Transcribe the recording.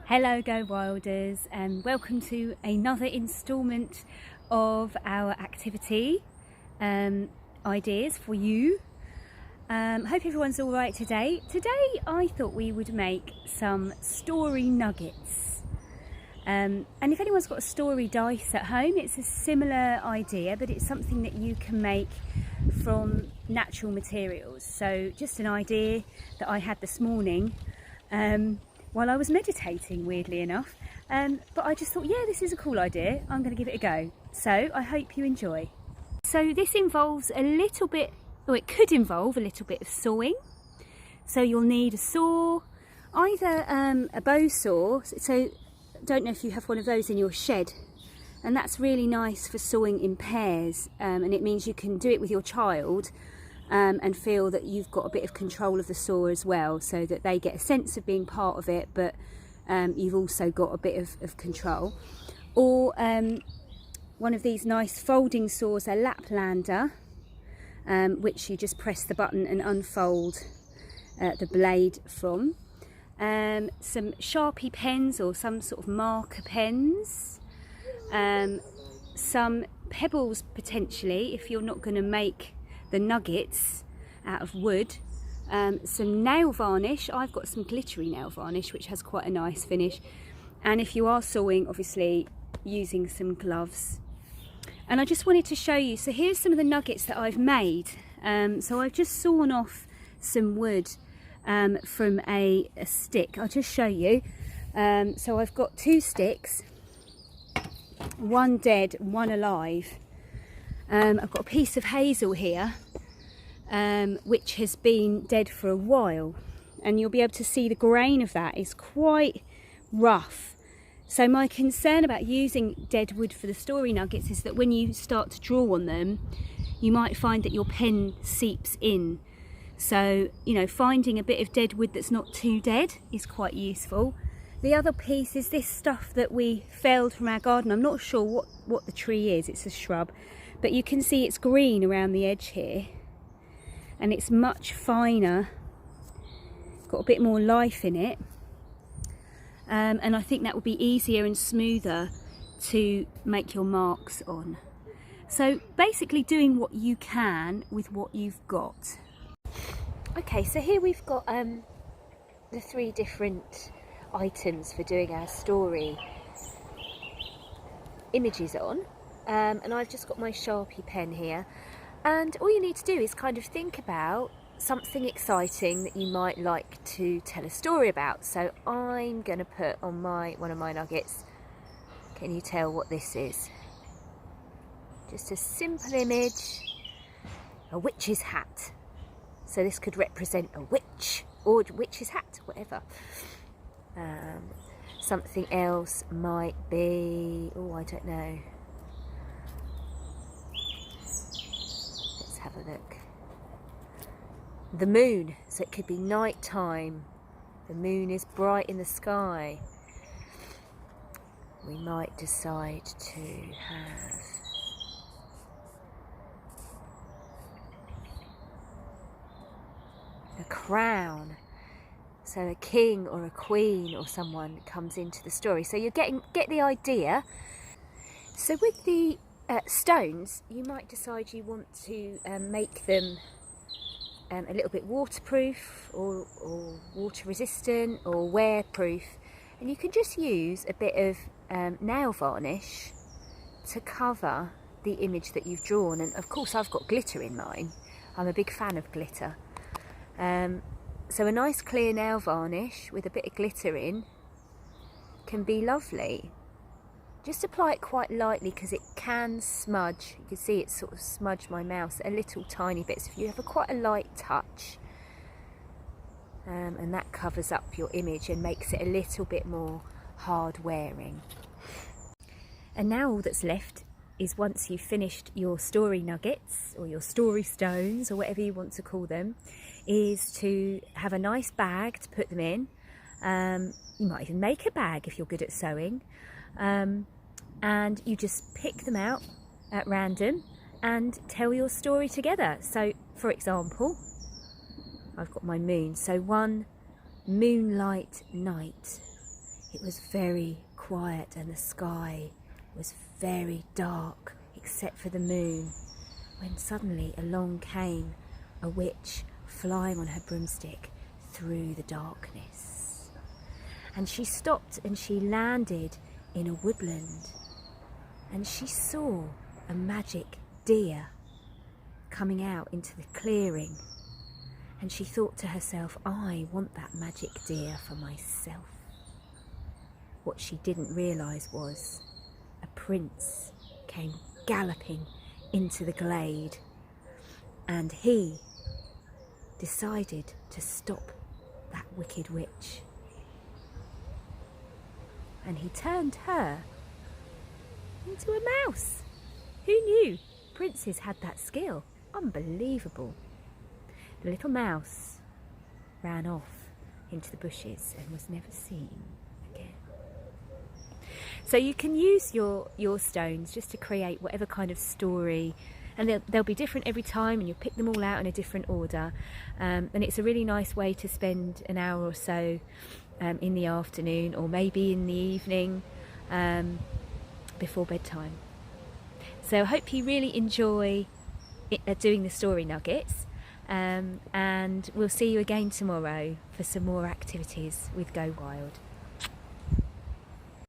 Hello Go Wilders, and welcome to another instalment of our activity ideas for you. Hope everyone's all right today. Today I thought we would make some story nuggets. And if anyone's got a story dice at home, it's a similar idea, but it's something that you can make from natural materials. So just an idea that I had this morning while I was meditating, weirdly enough. But I just thought, yeah, this is a cool idea. I'm going to give it a go. So I hope you enjoy. So this involves a little bit, or it could involve a little bit of sawing. So you'll need a saw, either a bow saw. So don't know if you have one of those in your shed. And that's really nice for sawing in pairs. And it means you can do it with your child and feel that you've got a bit of control of the saw as well, so that they get a sense of being part of it, but you've also got a bit of control. Or one of these nice folding saws, a Laplander, which you just press the button and unfold the blade from. Some Sharpie pens or some sort of marker pens, some pebbles potentially if you're not going to make the nuggets out of wood, some nail varnish. I've got some glittery nail varnish which has quite a nice finish, and if you are sawing, obviously using some gloves. And I just wanted to show you, so here's some of the nuggets that I've made. So I've just sawn off some wood from a stick. I'll just show you. So I've got 2 sticks, one dead, one alive. I've got a piece of hazel here, which has been dead for a while, and you'll be able to see the grain of that is quite rough. So my concern about using dead wood for the story nuggets is that when you start to draw on them, you might find that your pen seeps in. So, you know, finding a bit of dead wood that's not too dead is quite useful. The other piece is this stuff that we felled from our garden. I'm not sure what the tree is, it's a shrub, but you can see it's green around the edge here, and it's much finer, got a bit more life in it, and I think that would be easier and smoother to make your marks on. So basically doing what you can with what you've got. Okay, so here we've got the 3 different items for doing our story images on, and I've just got my Sharpie pen here, and all you need to do is kind of think about something exciting that you might like to tell a story about. So I'm going to put on one of my nuggets, can you tell what this is? Just a simple image, a witch's hat. So this could represent a witch or witch's hat, whatever. Something else might be, oh, I don't know. Let's have a look. The moon, so it could be night time. The moon is bright in the sky. We might decide to have a crown. So a king or a queen or someone comes into the story. So you get the idea. So with the stones, you might decide you want to make them a little bit waterproof or water resistant or wear proof. And you can just use a bit of nail varnish to cover the image that you've drawn. And of course I've got glitter in mine. I'm a big fan of glitter. So a nice clear nail varnish with a bit of glitter in can be lovely. Just apply it quite lightly because it can smudge. You can see it sort of smudged my mouse a little tiny bit. So if you have quite a light touch, and that covers up your image and makes it a little bit more hard wearing. And now all that's left is, once you've finished your story nuggets or your story stones or whatever you want to call them, is to have a nice bag to put them in. You might even make a bag if you're good at sewing, and you just pick them out at random and tell your story together. So for example, I've got my moon, so one moonlight night. It was very quiet and the sky was very dark except for the moon, when suddenly along came a witch flying on her broomstick through the darkness. And she stopped and she landed in a woodland, and she saw a magic deer coming out into the clearing, and she thought to herself, I want that magic deer for myself. What she didn't realise was a prince came galloping into the glade, and he decided to stop that wicked witch. And he turned her into a mouse. Who knew princes had that skill? Unbelievable. The little mouse ran off into the bushes and was never seen again. So you can use your stones just to create whatever kind of story, and they'll be different every time, and you'll pick them all out in a different order, and it's a really nice way to spend an hour or so in the afternoon, or maybe in the evening before bedtime. So I hope you really enjoy doing the story nuggets, and we'll see you again tomorrow for some more activities with Go Wild.